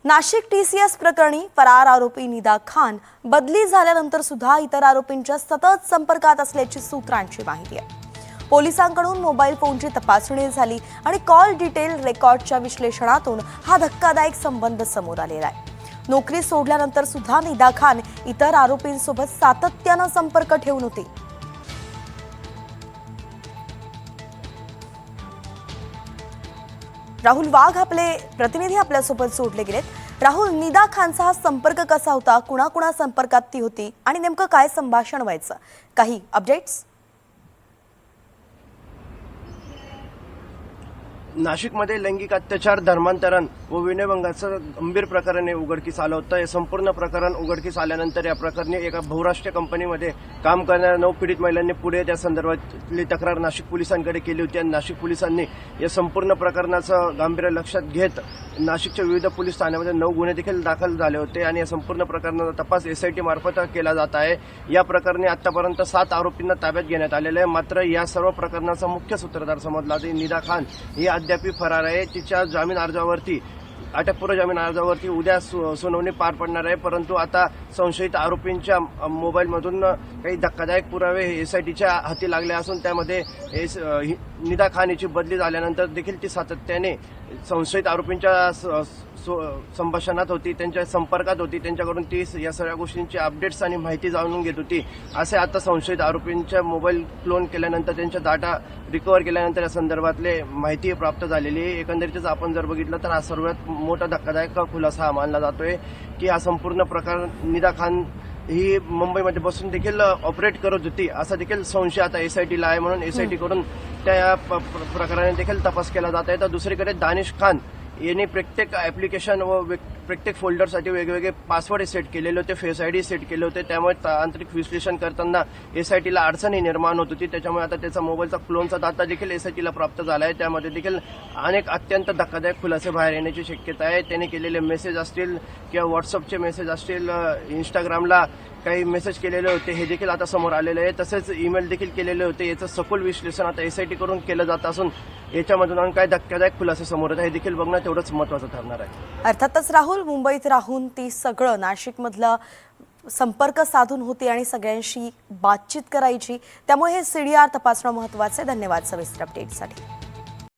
Nashik TCS प्रकरणी फरार आरोपी निदा खान बदली झाल्यानंतर सुद्धा इतर आरोपींच्या सतत संपर्कात असल्याची सूत्रांची माहिती आहे। पोलिसांकडून मोबाईल फोनची तपासणी झाली आणि कॉल डिटेल रेकॉर्डच्या विश्लेषणातून हा धक्कादायक संबंध समोर आलेला आहे। नोकरी सोडल्यानंतर सुद्धा निदा खान इतर आरोपींसोबत सातत्याने संपर्क ठेवून होती। राहुल वाघ आपले प्रतिनिधी आपल्यासोबत जोडले गेलेत। राहुल, निदा खानचा हा संपर्क कसा होता, कुणा संपर्कात ती होती आणि नेमकं काय संभाषण व्हायचं, काही अपडेट्स? नाशिकमध्ये लैंगिक अत्याचार, धर्मांतरण व विनयभंगाचं गंभीर प्रकरण उघडकीस आलं होतं। हे संपूर्ण प्रकरण उघडकीस आल्यानंतर या प्रकरणी एका बहुराष्ट्रीय कंपनीमध्ये काम करणाऱ्या 9 पीडित महिलांनी पुढे त्या संदर्भातली तक्रार नाशिक पोलिसांकडे केली होती आणि नाशिक पोलिसांनी या संपूर्ण प्रकरणाचं गांभीर्य लक्षात घेत नाशिकच्या विविध पोलीस ठाण्यामध्ये 9 गुन्हे देखील दाखल झाले होते आणि या संपूर्ण प्रकरणाचा तपास एसआयटी मार्फत केला जात आहे। या प्रकरणी आतापर्यंत 7 आरोपींना ताब्यात घेण्यात आलेले आहे। मात्र या सर्व प्रकरणाचा मुख्य सूत्रधार समजला जातो निदा खान ही अद्याप फरार आहे। तिच्या जामीन अर्जावरती अटकपूर्व जामीन अर्जावरती उद्या सुनावणी पार पडणार आहे। परंतु आता संशयित आरोपींच्या मोबाईलमधून काही धक्कादायक पुरावे एसआयटीच्या हाती लागले असून त्यामध्ये निदा खान हिची बदली झाल्यानंतर देखील ती सातत्याने संशयित आरोपींच्या संभाषणात होती, त्यांच्या संपर्कात होती, त्यांच्याकडून ती या सगळ्या गोष्टींची अपडेट्स आणि माहिती जाणून घेत होती। असे आता संशयित आरोपींच्या मोबाईल क्लोन केल्यानंतर त्यांच्या डाटा रिकव्हर केल्यानंतर या संदर्भातले माहिती प्राप्त झालेली आहे। एकंदरीतच आपण जर बघितलं तर हा सर्वात मोठा धक्कादायक खुलासा मानला जातोय की हा संपूर्ण प्रकार निदा खान ही मुंबईमध्ये बसून देखील ऑपरेट करत होती असा देखील संशय आता एसआयटीला आहे। म्हणून एसआयटी कडून त्या प्रकाराने देखील तपास केला जात आहे। तर दुसरीकडे दानिश खान यांनी प्रत्येक ऍप्लिकेशन व प्रत्येक फोल्डरसाठी वेगवेगळे पासवर्ड सेट केलेले होते, फेस आयडी सेट केले होते। त्यामुळे तांत्रिक विश्लेषण करताना एसआयटीला अडचणी निर्माण होत होती। त्याच्यामुळे आता त्याचा मोबाईलचा क्लोनचा डाटा देखील एसआयटीला प्राप्त झाला आहे। त्यामध्ये देखील अनेक अत्यंत धक्कादायक खुलासे बाहेर येण्याची शक्यता आहे। त्याने केलेले मेसेज असतील किंवा व्हॉट्सअपचे मेसेज असतील, इंस्टाग्रामला काही मेसेज केलेले होते, हे देखील आता समोर आलेले आहे। तसेच ईमेल देखील केलेले होते। याचं सखोल विश्लेषण आता एसआयटी कडून केलं जात असून याच्यामधून काय धक्कादायक खुलासे समोर येतात हे देखील बघणं तेवढंच महत्त्वाचं ठरणार आहे। अर्थातच राहुल, मुंबईत राहून ती सगळं नाशिकमधलं संपर्क साधून होती आणि सगळ्यांशी बातचीत करायची, त्यामुळे हे सीडीआर तपासणं महत्त्वाचं आहे। धन्यवाद सविस्तर अपडेटसाठी।